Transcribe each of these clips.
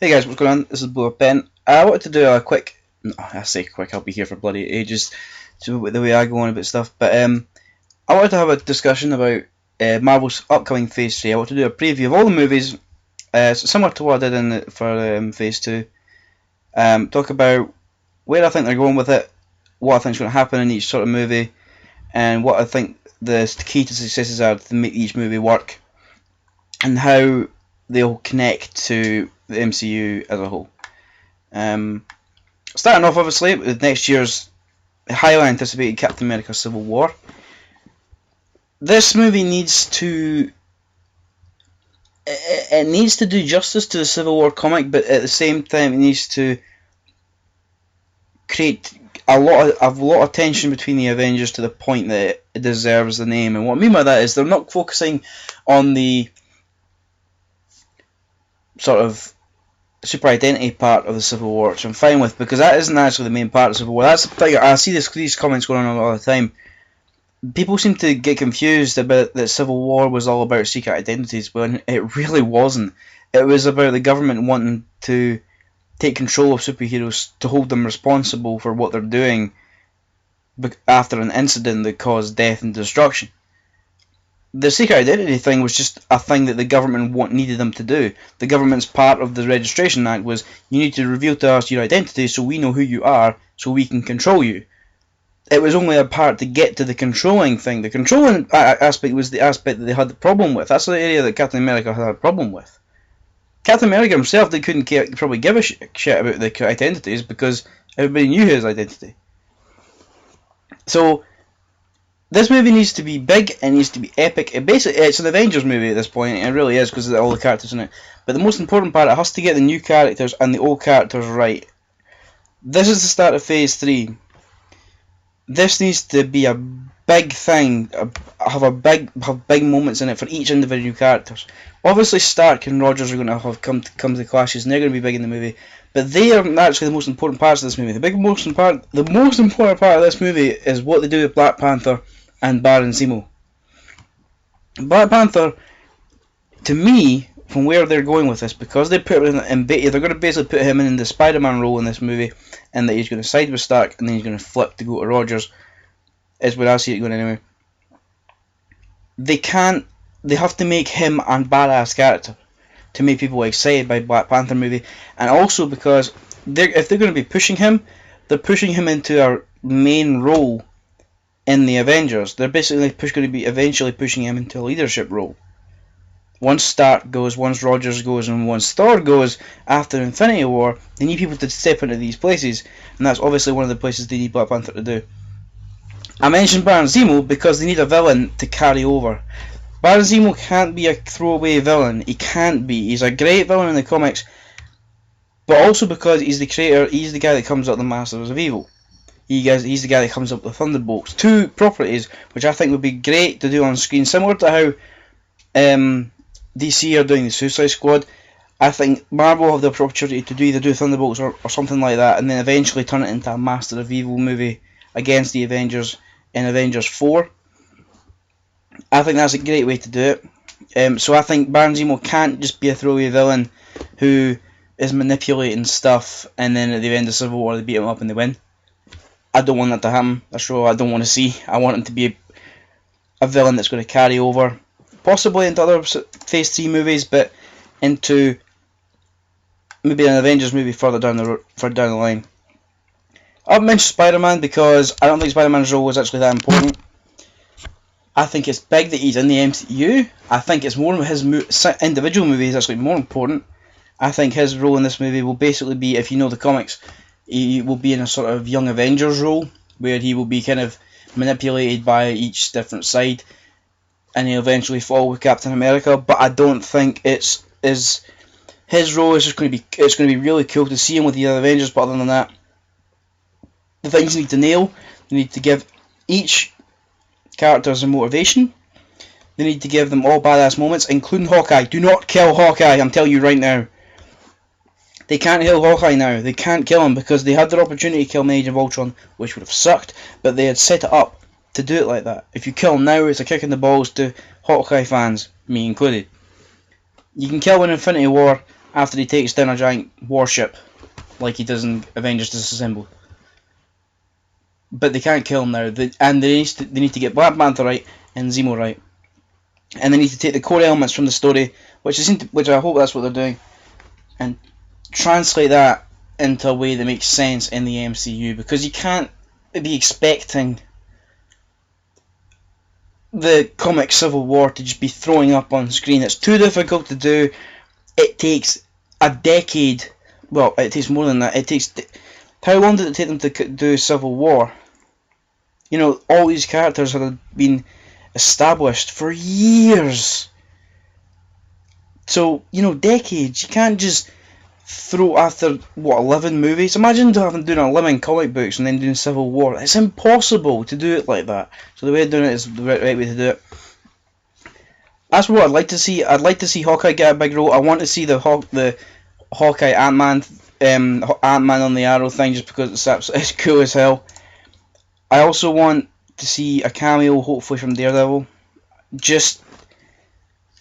Hey guys, what's going on? This is Blue Ben. I wanted to do a quick, no, I say quick, I'll be here for bloody ages, to the way I go on about stuff, but I wanted to have a discussion about Marvel's upcoming Phase 3. I want to do a preview of all the movies, similar to what I did for Phase 2. Talk about where I think they're going with it, what I think is going to happen in each sort of movie, and what I think the key to successes are to make each movie work, and how they'll connect to the MCU as a whole. Starting off, obviously, with next year's highly anticipated Captain America: Civil War. This movie needs to do justice to the Civil War comic, but at the same time, it needs to create a lot of tension between the Avengers to the point that it deserves the name. And what I mean by that is they're not focusing on the sort of super identity part of the Civil War, which I'm fine with, because that isn't actually the main part of the Civil War. That's the thing. I see these comments going on all the time. People seem to get confused about that Civil War was all about secret identities, when it really wasn't. It was about the government wanting to take control of superheroes to hold them responsible for what they're doing after an incident that caused death and destruction. The secret identity thing was just a thing that the government needed them to do. The government's part of the Registration Act was, you need to reveal to us your identity so we know who you are, so we can control you. It was only a part to get to the controlling thing. The controlling aspect was the aspect that they had the problem with. That's the area that Captain America had a problem with. Captain America himself, they couldn't probably give a shit about the identities because everybody knew his identity. So this movie needs to be big, it needs to be epic. It's an Avengers movie at this point, and it really is because of all the characters in it. But the most important part, it has to get the new characters and the old characters right. This is the start of Phase 3. This needs to be a big thing, have big moments in it for each individual characters. Obviously Stark and Rogers are going to have come to clashes, and they're going to be big in the movie. But they aren't actually the most important parts of this movie. The most important part of this movie is what they do with Black Panther and Baron Zemo. Black Panther, to me, from where they're going with this, because they put him in they're going to basically put him in the Spider-Man role in this movie, and that he's going to side with Stark, and then he's going to flip to go to Rogers, is where I see it going anyway. They have to make him a badass character to make people excited by Black Panther movie, and also because if they're going to be pushing him, they're pushing him into a main role in the Avengers. They're basically going to be eventually pushing him into a leadership role. Once Stark goes, once Rogers goes, and once Thor goes after Infinity War, they need people to step into these places, and that's obviously one of the places they need Black Panther to do. I mentioned Baron Zemo because they need a villain to carry over. Baron Zemo can't be a throwaway villain. He can't be. He's a great villain in the comics, but also because he's the creator, he's the guy that comes up with the Masters of Evil. He's the guy that comes up with Thunderbolts. Two properties which I think would be great to do on screen, similar to how DC are doing the Suicide Squad. I think Marvel will have the opportunity to either do Thunderbolts or something like that, and then eventually turn it into a Master of Evil movie against the Avengers in Avengers 4. I think that's a great way to do it. So I think Baron Zemo can't just be a throwaway villain who is manipulating stuff, and then at the end of Civil War they beat him up and they win. I don't want that to happen. That's what I don't want to see. I want him to be a villain that's going to carry over, possibly into other Phase 3 movies, but into maybe an Avengers movie further down the line. I've mentioned Spider-Man because I don't think Spider-Man's role was actually that important. I think it's big that he's in the MCU. I think it's more of his individual movie is actually more important. I think his role in this movie will basically be, if you know the comics, he will be in a sort of Young Avengers role, where he will be kind of manipulated by each different side, and he'll eventually fall with Captain America. But I don't think his role is just going to be. It's going to be really cool to see him with the other Avengers. But other than that, the things you need to nail, you need to give each characters a motivation. They need to give them all badass moments, including Hawkeye. Do not kill Hawkeye, I'm telling you right now. They can't kill Hawkeye now. They can't kill him because they had their opportunity to kill him in Age of Ultron, which would have sucked, but they had set it up to do it like that. If you kill him now, it's a kick in the balls to Hawkeye fans, me included. You can kill him in Infinity War, after he takes down a giant warship, like he does in Avengers Disassembled. But they can't kill him now, and they need to get Black Panther right and Zemo right, and they need to take the core elements from the story, which I hope that's what they're doing, and translate that into a way that makes sense in the MCU, because you can't be expecting the comic Civil War to just be throwing up on screen. It's too difficult to do. It takes a decade. Well, it takes more than that. It takes. How long did it take them to do Civil War? You know, all these characters have been established for years. So, you know, decades. You can't just throw after, 11 movies? Imagine having doing 11 comic books and then doing Civil War. It's impossible to do it like that. So the way of doing it is the right way to do it. That's what I'd like to see. I'd like to see Hawkeye get a big role. I want to see the Hawkeye Ant-Man on the Arrow thing, just because it's cool as hell. I also want to see a cameo, hopefully, from Daredevil. Just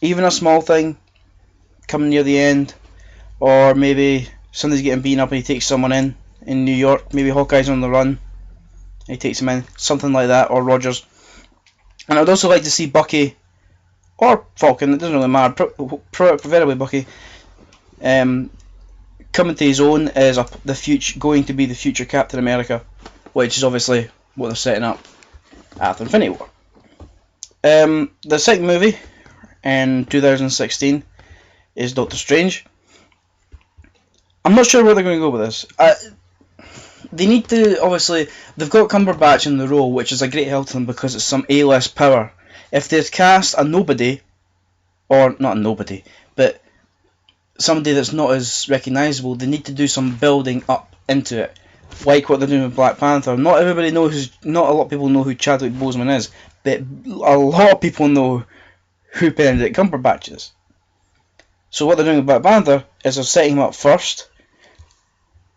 even a small thing coming near the end, or maybe somebody's getting beaten up and he takes someone in New York. Maybe Hawkeye's on the run and he takes him in, something like that, or Rogers. And I'd also like to see Bucky or Falcon, it doesn't really matter, preferably Bucky, coming to his own as going to be the future Captain America, which is obviously what they're setting up after Infinity War. The second movie in 2016 is Doctor Strange. I'm not sure where they're going to go with this. They need to, obviously, they've got Cumberbatch in the role, which is a great help to them because it's some A-list power. If they cast a nobody, or not a nobody, but somebody that's not as recognisable, they need to do some building up into it, like what they're doing with Black Panther. Not a lot of people know who Chadwick Boseman is, but a lot of people know who Benedict Cumberbatch is. So what they're doing with Black Panther is they're setting him up first,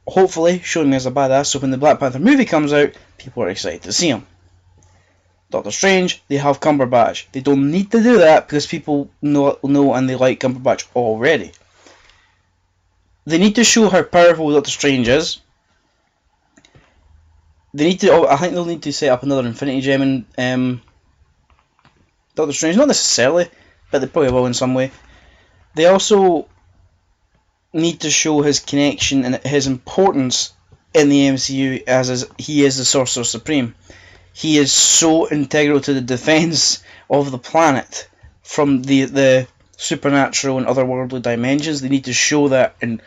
hopefully showing him as a badass, so when the Black Panther movie comes out, people are excited to see him. Doctor Strange, they have Cumberbatch. They don't need to do that because people know and they like Cumberbatch already. They need to show how powerful Doctor Strange is. They need to. I think they'll need to set up another Infinity Gem in Doctor Strange. Not necessarily, but they probably will in some way. They also need to show his connection and his importance in the MCU as he is the Sorcerer Supreme. He is so integral to the defense of the planet from the supernatural and otherworldly dimensions. They need to show that and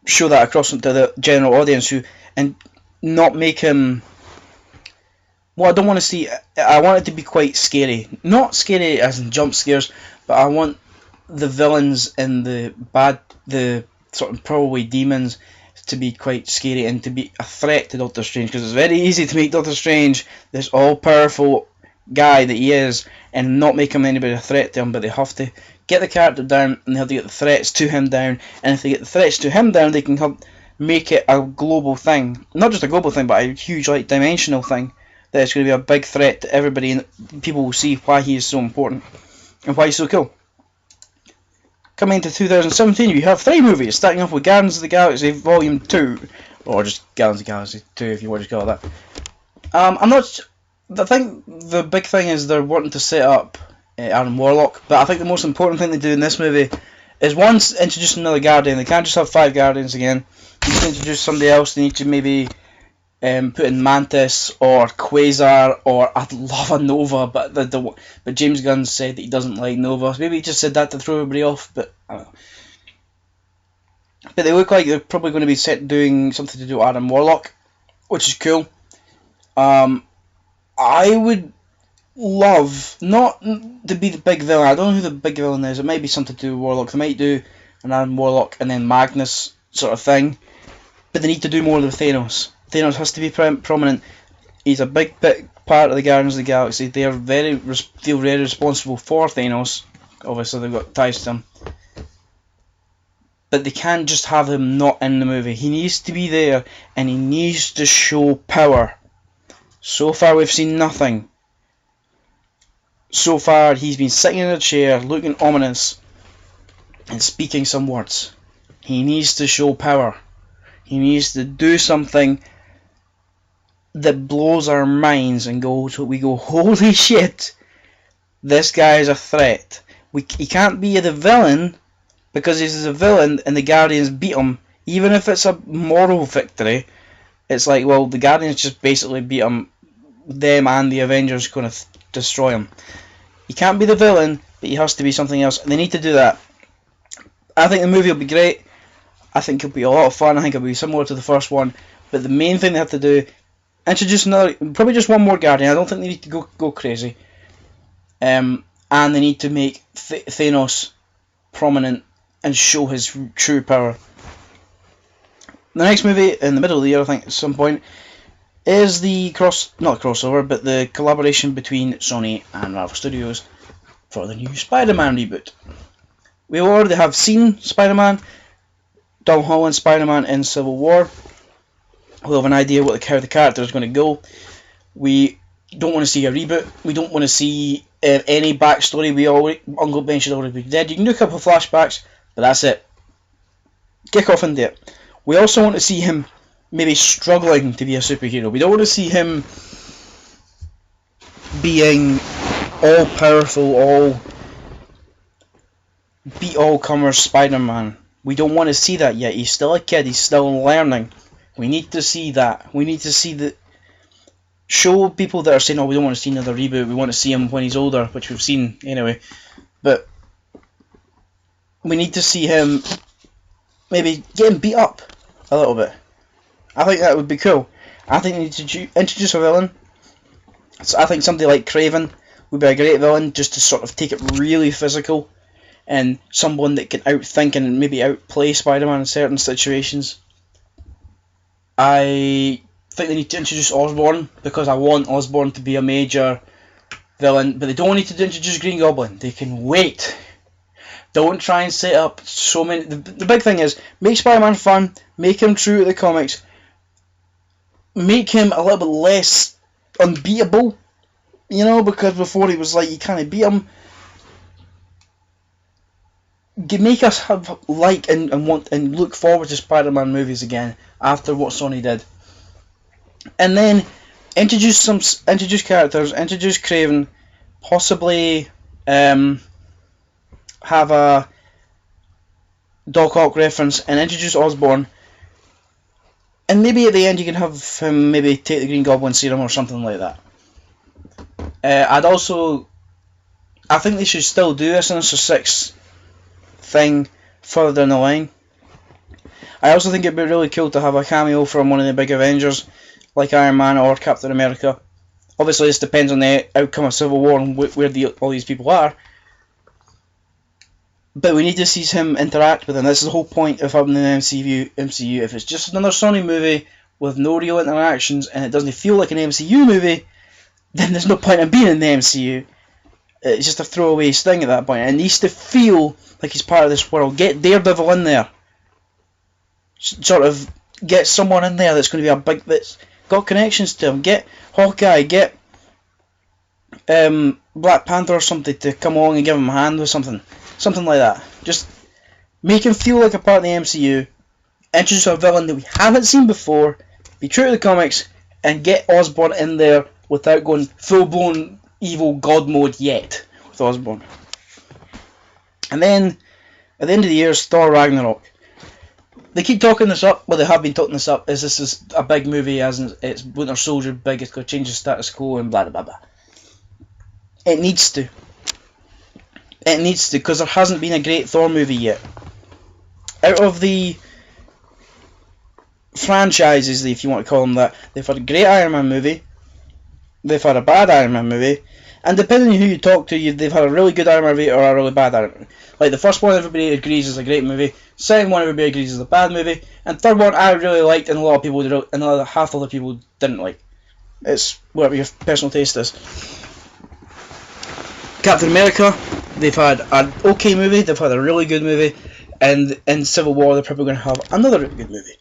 show that across to the general audience, and not make him. Well, I don't want to see. I want it to be quite scary, not scary as in jump scares, but I want the villains and the sort of probably demons to be quite scary and to be a threat to Doctor Strange, because it's very easy to make Doctor Strange this all-powerful guy that he is and not make him anybody a threat to him, but they have to get the character down and they have to get the threats to him down, and if they get the threats to him down, they can help make it a global thing. Not just a global thing, but a huge dimensional thing that is going to be a big threat to everybody, and people will see why he is so important and why he's so cool. Coming into 2017, we have 3 movies, starting off with Guardians of the Galaxy Volume 2, or just Guardians of the Galaxy 2 if you want to call it that. I think the big thing is they're wanting to set up Adam Warlock, but I think the most important thing they do in this movie is, once, introduce another Guardian. They can't just have 5 Guardians again. They need to introduce somebody else. They need to maybe put in Mantis or Quasar, or I'd love a Nova, but James Gunn said that he doesn't like Nova. So maybe he just said that to throw everybody off, but I don't know. But they look like they're probably going to be doing something to do with Adam Warlock, which is cool. I would love not to be the big villain. I don't know who the big villain is. It might be something to do with Warlock. They might do an Adam Warlock and then Magnus sort of thing, but they need to do more with Thanos. Thanos has to be prominent. He's a big part of the Guardians of the Galaxy. They are feel very responsible for Thanos. Obviously, they've got ties to him. But they can't just have him not in the movie. He needs to be there, and he needs to show power. So far, we've seen nothing. So far, he's been sitting in a chair, looking ominous. and speaking some words. He needs to show power. He needs to do something that blows our minds and we go, holy shit, this guy is a threat. He can't be the villain, because he's a villain and the Guardians beat him. Even if it's a moral victory, it's like, well, the Guardians just basically beat him. Them and the Avengers going to destroy him. He can't be the villain, but he has to be something else. And they need to do that. I think the movie will be great. I think it'll be a lot of fun. I think it'll be similar to the first one. But the main thing they have to do, introduce another, probably just one more Guardian. I don't think they need to go crazy. And they need to make Thanos prominent and show his true power. The next movie, in the middle of the year, I think, at some point, is the not crossover, but the collaboration between Sony and Marvel Studios for the new Spider-Man reboot. We already have seen Spider-Man, Tom Holland's Spider-Man in Civil War. We'll have an idea how the character is going to go. We don't want to see a reboot. We don't want to see any backstory. Uncle Ben should already be dead. You can do a couple of flashbacks, but that's it. Kick off into it. We also want to see him maybe struggling to be a superhero. We don't want to see him being all powerful, beat all comers Spider-Man. We don't want to see that yet. He's still a kid. He's still learning. We need to see that. We need to see that. Show people that are saying, oh, we don't want to see another reboot. We want to see him when he's older, which we've seen anyway. But we need to see him maybe getting beat up a little bit. I think that would be cool. I think they need to introduce a villain. So I think somebody like Kraven would be a great villain, just to sort of take it really physical, and someone that can outthink and maybe outplay Spider-Man in certain situations. I think they need to introduce Osborn, because I want Osborn to be a major villain, but they don't need to introduce Green Goblin. They can wait. Don't try and set up so many. The big thing is, make Spider-Man fun, make him true to the comics, make him a little bit less unbeatable, because before he was like, you can't beat him. Make us have and want and look forward to Spider-Man movies again after what Sony did. And then introduce characters, introduce Kraven, possibly have a Doc Ock reference, and introduce Osborn. And maybe at the end you can have him maybe take the Green Goblin serum or something like that. I think they should still do a Sinister Six thing further down the line. I also think it'd be really cool to have a cameo from one of the big Avengers, like Iron Man or Captain America. Obviously, this depends on the outcome of Civil War and where all these people are. But we need to see him interact with them. This is the whole point of having the MCU. If it's just another Sony movie with no real interactions and it doesn't feel like an MCU movie, then there's no point in being in the MCU. It's just a throwaway thing at that point. It needs to feel like he's part of this world. Get Daredevil in there. Sort of get someone in there that's going to be a big, that's got connections to him. Get Hawkeye, get Black Panther or something to come along and give him a hand with something like that. Just make him feel like a part of the MCU. Introduce a villain that we haven't seen before. Be true to the comics and get Osborn in there without going full blown evil god mode yet with Osborn. And then at the end of the year is Thor Ragnarok. They keep talking this up, well, they have been talking this up, as this is a big movie, as in it's Winter Soldier big, it's going to change the status quo and blah blah blah. It needs to. It needs to, because there hasn't been a great Thor movie yet. Out of the franchises, if you want to call them that, they've had a great Iron Man movie, they've had a bad Iron Man movie, and depending on who you talk to, they've had a really good Iron Man movie or a really bad Iron Man movie. Like the first one, everybody agrees is a great movie. Second one, everybody agrees is a bad movie. And third one, I really liked, and a lot of people did, and half other people didn't like. It's whatever your personal taste is. Captain America, they've had an okay movie, they've had a really good movie, and in Civil War, they're probably going to have another really good movie.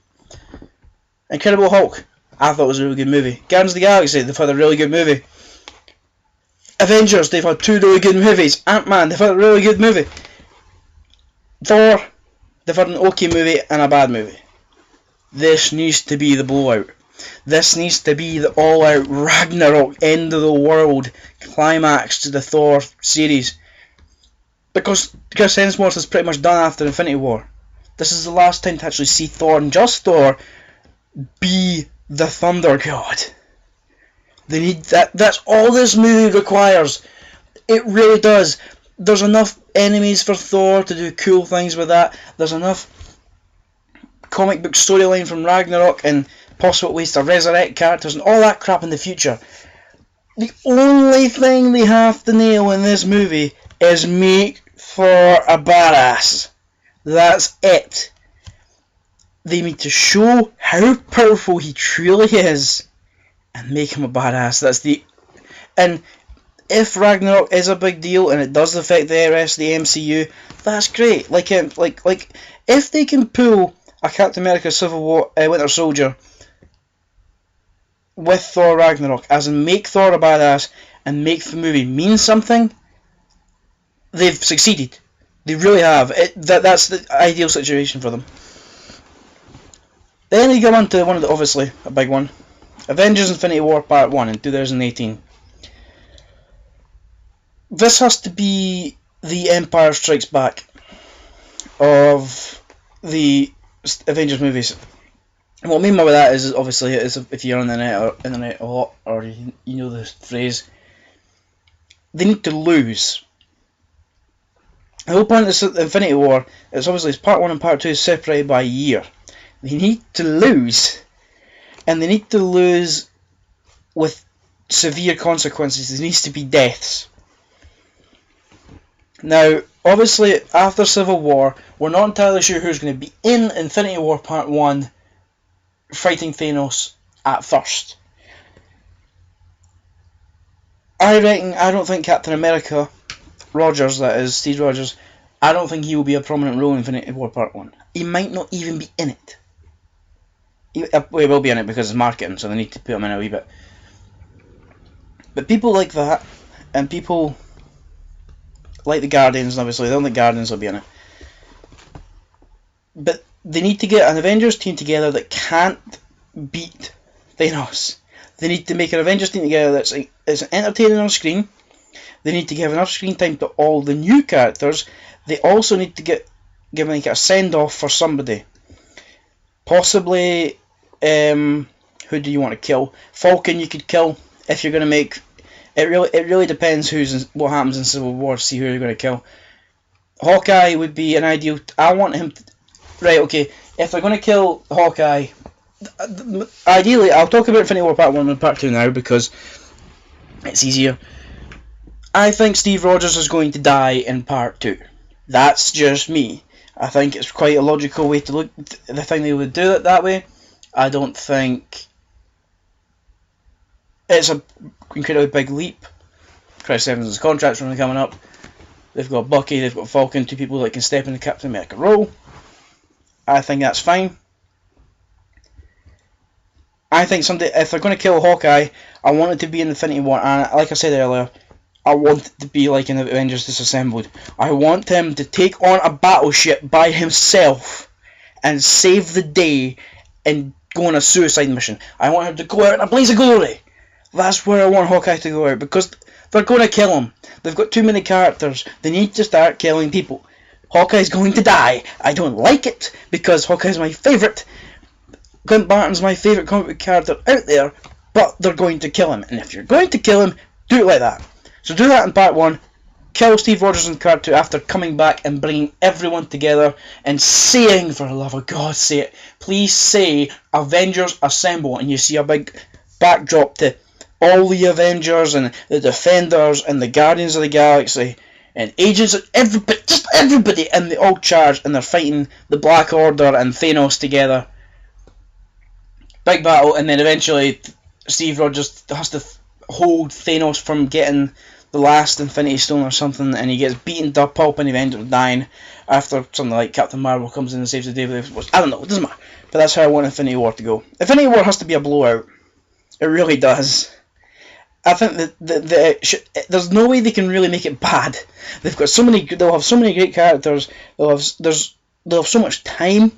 Incredible Hulk, I thought it was a really good movie. Guardians of the Galaxy, they've had a really good movie. Avengers, they've had two really good movies. Ant-Man, they've had a really good movie. Thor, they've had an okay movie and a bad movie. This needs to be the blowout. This needs to be the all-out Ragnarok, end of the world climax to the Thor series. Because Chris Hemsworth is pretty much done after Infinity War. This is the last time to actually see Thor, and just Thor, be the Thunder God. They need that. That's all this movie requires. It really does. There's enough enemies for Thor to do cool things with that. There's enough comic book storyline from Ragnarok and possible ways to resurrect characters and all that crap in the future. The only thing they have to nail in this movie is make Thor a badass. That's it. They need to show how powerful he truly is and make him a badass. And if Ragnarok is a big deal and it does affect the rest of the MCU, that's great. Like if they can pull a Captain America Civil War Winter Soldier with Thor Ragnarok, as in make Thor a badass and make the movie mean something, they've succeeded. They really have. That's the ideal situation for them. Then you go on to one of the, obviously a big one, Avengers Infinity War Part 1 in 2018. This has to be the Empire Strikes Back of the Avengers movies. And what I mean by that is obviously if you're on the internet a lot, or you know the phrase, they need to lose. The whole point of Infinity War is obviously Part 1 and Part 2 is separated by a year. They need to lose, and they need to lose with severe consequences. There needs to be deaths. Now, obviously, after Civil War, we're not entirely sure who's going to be in Infinity War Part 1 fighting Thanos at first. I don't think Captain America, Rogers, that is, Steve Rogers, I don't think he will be a prominent role in Infinity War Part 1. He might not even be in it. He will be in it because it's marketing, so they need to put him in a wee bit. But people like that, and people like the Guardians, obviously, I don't think Guardians will be in it. But they need to get an Avengers team together that can't beat Thanos. They need to make an Avengers team together that's entertaining on screen. They need to give enough screen time to all the new characters. They also need to give like a send-off for somebody. Possibly, who do you want to kill? Falcon you could kill if you're going to make... It really depends what happens in Civil War to see who you're going to kill. Hawkeye would be an ideal... I want him to... Right, okay, if they're going to kill Hawkeye... Ideally, I'll talk about Infinity War Part 1 and Part 2 now because it's easier. I think Steve Rogers is going to die in Part 2. That's just me. I think it's quite a logical way to look. The thing they would do it that way. I don't think it's an incredibly big leap. Chris Evans' contract's really coming up. They've got Bucky, they've got Falcon, two people that can step in the Captain America role. I think that's fine. I think if they're going to kill Hawkeye, I want it to be in Infinity War, and like I said earlier, I want it to be like in Avengers Disassembled. I want him to take on a battleship by himself and save the day and go on a suicide mission. I want him to go out in a blaze of glory. That's where I want Hawkeye to go out, because they're going to kill him. They've got too many characters. They need to start killing people. Hawkeye's going to die. I don't like it, because Hawkeye's my favourite. Clint Barton's my favourite comic book character out there, but they're going to kill him. And if you're going to kill him, do it like that. So do that in Part 1, kill Steve Rogers in Part 2 after coming back and bringing everyone together and saying, for the love of God, say it. Please say Avengers Assemble, and you see a big backdrop to all the Avengers and the Defenders and the Guardians of the Galaxy and Agents of everybody, just everybody, and they all charge and they're fighting the Black Order and Thanos together. Big battle, and then eventually Steve Rogers has to hold Thanos from getting the last Infinity Stone or something, and he gets beaten to a pulp and he ends up dying after something like Captain Marvel comes in and saves the day. I don't know, it doesn't matter. But that's how I want Infinity War to go. Infinity War has to be a blowout. It really does. I think that there's no way they can really make it bad. They've got so many. They'll have so many great characters. They'll have so much time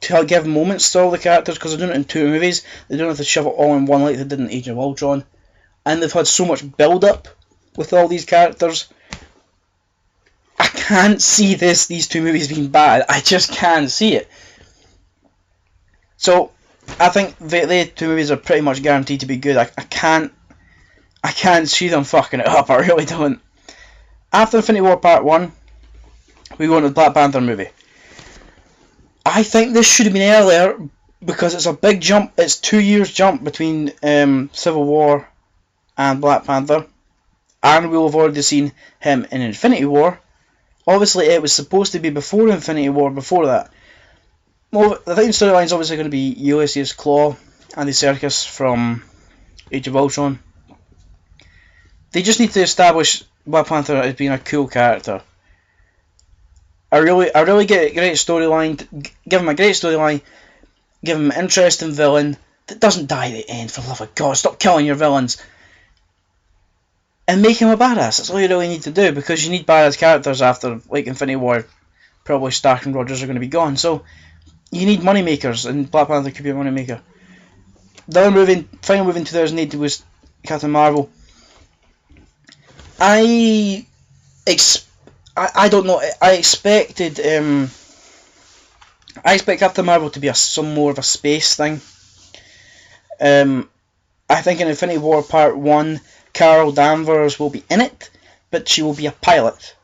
to give moments to all the characters because they're doing it in 2 movies. They don't have to shove it all in one like they did in Age of Ultron. And they've had so much build up with all these characters. I can't see these 2 movies being bad. I just can't see it. So I think the 2 movies are pretty much guaranteed to be good. I can't see them fucking it up. I really don't. After Infinity War Part 1, we go into the Black Panther movie. I think this should have been earlier because it's a big jump. It's 2 years jump between Civil War and Black Panther, and we'll have already seen him in Infinity War. Obviously, it was supposed to be before Infinity War. Before that, well, I think the storyline's obviously going to be Ulysses Claw, Andy Serkis from Age of Ultron. They just need to establish Black Panther as being a cool character. I really get a great storyline. Give him a great storyline. Give him an interesting villain that doesn't die at the end. For the love of God, stop killing your villains. And make him a badass. That's all you really need to do, because you need badass characters after, like, Infinity War. Probably Stark and Rogers are going to be gone, so you need moneymakers, and Black Panther could be a moneymaker. The other final movie in 2008 was Captain Marvel. I don't know. I expect Captain Marvel to be some more of a space thing. I think in Infinity War Part 1, Carol Danvers will be in it, but she will be a pilot.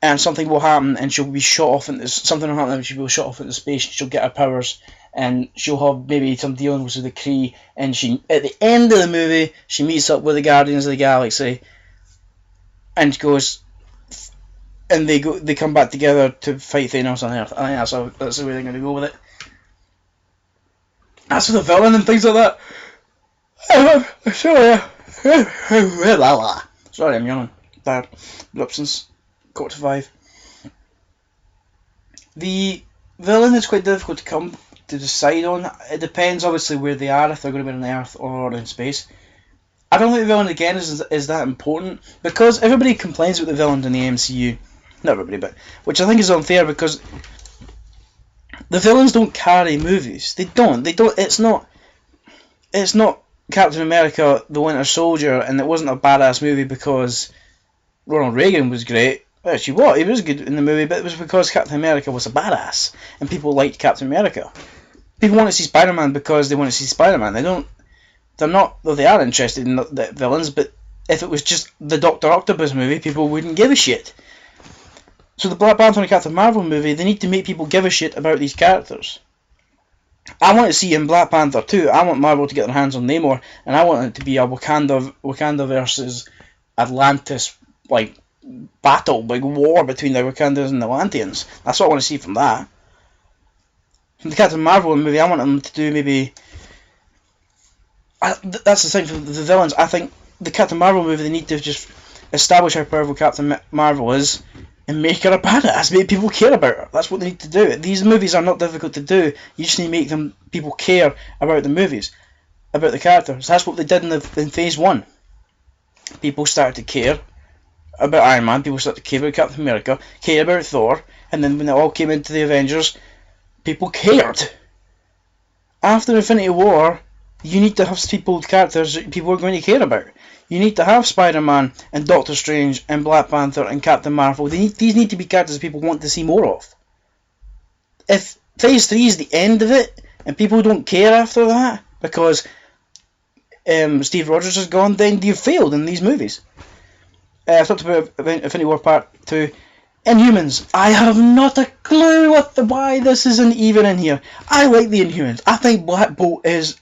And something will happen, and she'll be shot off into something will happen, and she'll be shot off into space. She'll get her powers, and she'll have maybe some dealings with the Kree. And at the end of the movie, she meets up with the Guardians of the Galaxy, and goes, and they come back together to fight Thanos on Earth. I think that's the way they're going to go with it. As for the villain and things like that, sorry, I'm yawning. Bad. Been up since 4:45. The villain is quite difficult to decide on. It depends, obviously, where they are, if they're going to be on Earth or in space. I don't think the villain again is that important, because everybody complains about the villains in the MCU. Not everybody, but which I think is unfair, because the villains don't carry movies. They don't. It's not Captain America: The Winter Soldier, and it wasn't a badass movie because Ronald Reagan was great. Well, he was good in the movie, but it was because Captain America was a badass, and people liked Captain America. People want to see Spider-Man because they want to see Spider-Man. They are interested in the villains, but if it was just the Dr. Octopus movie, people wouldn't give a shit. So the Black Panther and Captain Marvel movie, they need to make people give a shit about these characters. I want to see in Black Panther 2, I want Marvel to get their hands on Namor, and I want it to be a Wakanda versus Atlantis, like, battle, like war between the Wakandans and the Atlanteans. That's what I want to see from that. From the Captain Marvel movie, I want them to do maybe... that's the thing for the villains. I think the Captain Marvel movie, they need to just establish how powerful Captain Marvel is and make her a badass, make people care about her. That's what they need to do. These movies are not difficult to do. You just need to make people care about the movies, about the characters. That's what they did in Phase 1. People started to care about Iron Man, people started to care about Captain America, care about Thor, and then when it all came into the Avengers, people cared. After Infinity War, you need to have characters that people are going to care about. You need to have Spider-Man and Doctor Strange and Black Panther and Captain Marvel. These need to be characters people want to see more of. If Phase 3 is the end of it, and people don't care after that, because Steve Rogers is gone, then you've failed in these movies. I've talked about Infinity War Part 2. Inhumans. I have not a clue why this isn't even in here. I like the Inhumans. I think Black Bolt is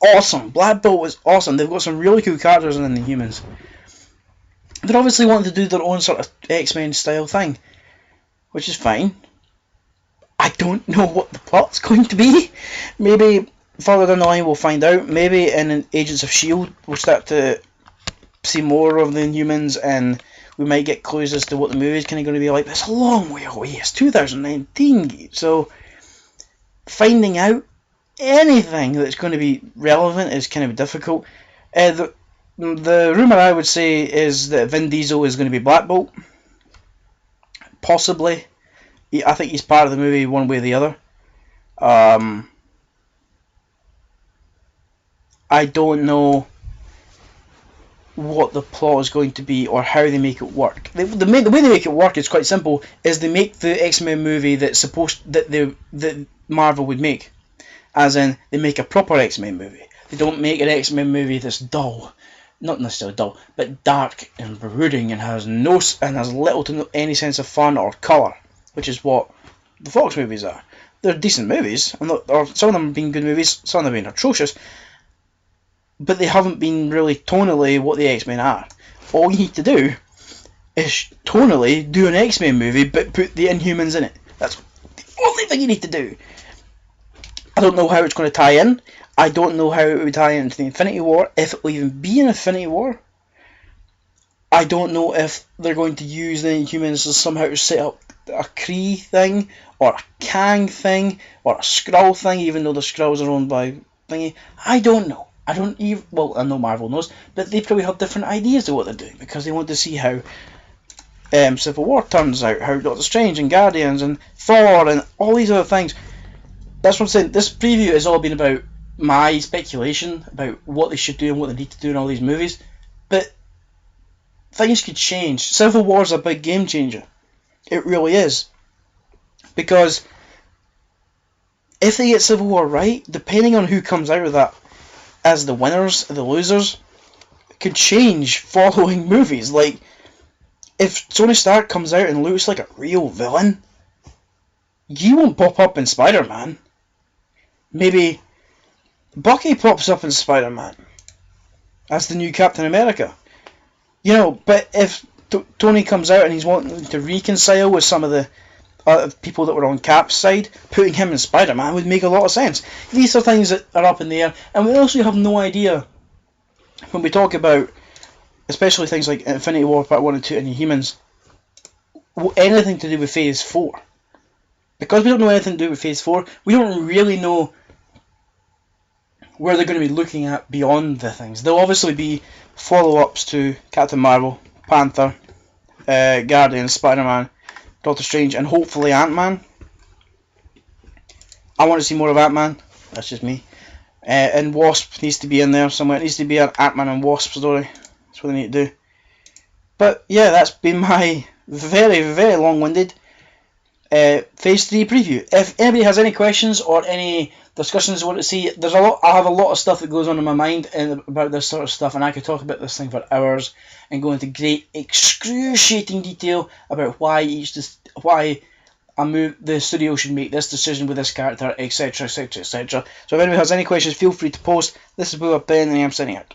awesome. Black Bolt is awesome. They've got some really cool characters in the Inhumans. They're obviously wanting to do their own sort of X-Men style thing, which is fine. I don't know what the plot's going to be. Maybe further down the line we'll find out. Maybe in Agents of S.H.I.E.L.D. we'll start to see more of the Inhumans, and we might get clues as to what the movie's kind of going to be like. But it's a long way away. It's 2019, so finding out anything that's going to be relevant is kind of difficult. The rumour I would say is that Vin Diesel is going to be Black Bolt. Possibly. I think he's part of the movie one way or the other. I don't know what the plot is going to be or how they make it work. The way they make it work is quite simple. Is they make the X-Men movie that Marvel would make, as in they make a proper X-Men movie. They don't make an X-Men movie that's dull, not necessarily dull, but dark and brooding and has little to no any sense of fun or colour, which is what the Fox movies are. They're decent movies, or some of them have been good movies, some of them have been atrocious, but they haven't been really tonally what the X-Men are. All you need to do is tonally do an X-Men movie, but put the Inhumans in it. That's the only thing you need to do. I don't know how it's going to tie in. I don't know how it would tie into the Infinity War, if it will even be an Infinity War. I don't know if they're going to use the Inhumans as somehow to set up a Kree thing, or a Kang thing, or a Skrull thing, even though the Skrulls are owned by thingy. I don't know. I don't even, well, I know Marvel knows, but they probably have different ideas of what they're doing, because they want to see how Civil War turns out, how Doctor Strange and Guardians and Thor and all these other things. That's what I'm saying. This preview has all been about my speculation about what they should do and what they need to do in all these movies, but things could change. Civil War is a big game changer. It really is, because if they get Civil War right, depending on who comes out of that as the winners, the losers, could change following movies. Like, if Tony Stark comes out and looks like a real villain, you won't pop up in Spider-Man. Maybe Bucky pops up in Spider-Man as the new Captain America. You know, but if Tony comes out and he's wanting to reconcile with some of the people that were on Cap's side, putting him in Spider-Man would make a lot of sense. These are things that are up in the air, and we also have no idea when we talk about, especially things like Infinity War Part 1 and 2 and Inhumans, anything to do with Phase 4. Because we don't know anything to do with Phase 4, we don't really know where they're going to be looking at beyond the things. There'll obviously be follow-ups to Captain Marvel, Panther, Guardians, Spider-Man, Doctor Strange, and hopefully Ant-Man. I want to see more of Ant-Man. That's just me. And Wasp needs to be in there somewhere. It needs to be an Ant-Man and Wasp story. That's what they need to do. But yeah, that's been my very, very long-winded Phase 3 preview. If anybody has any questions or any discussions they want to see, I have a lot of stuff that goes on in my mind about this sort of stuff, and I could talk about this thing for hours and go into great excruciating detail about why the studio should make this decision with this character, etc, etc, etc. So if anybody has any questions, feel free to post. This is Boo Ben, and I'm signing out.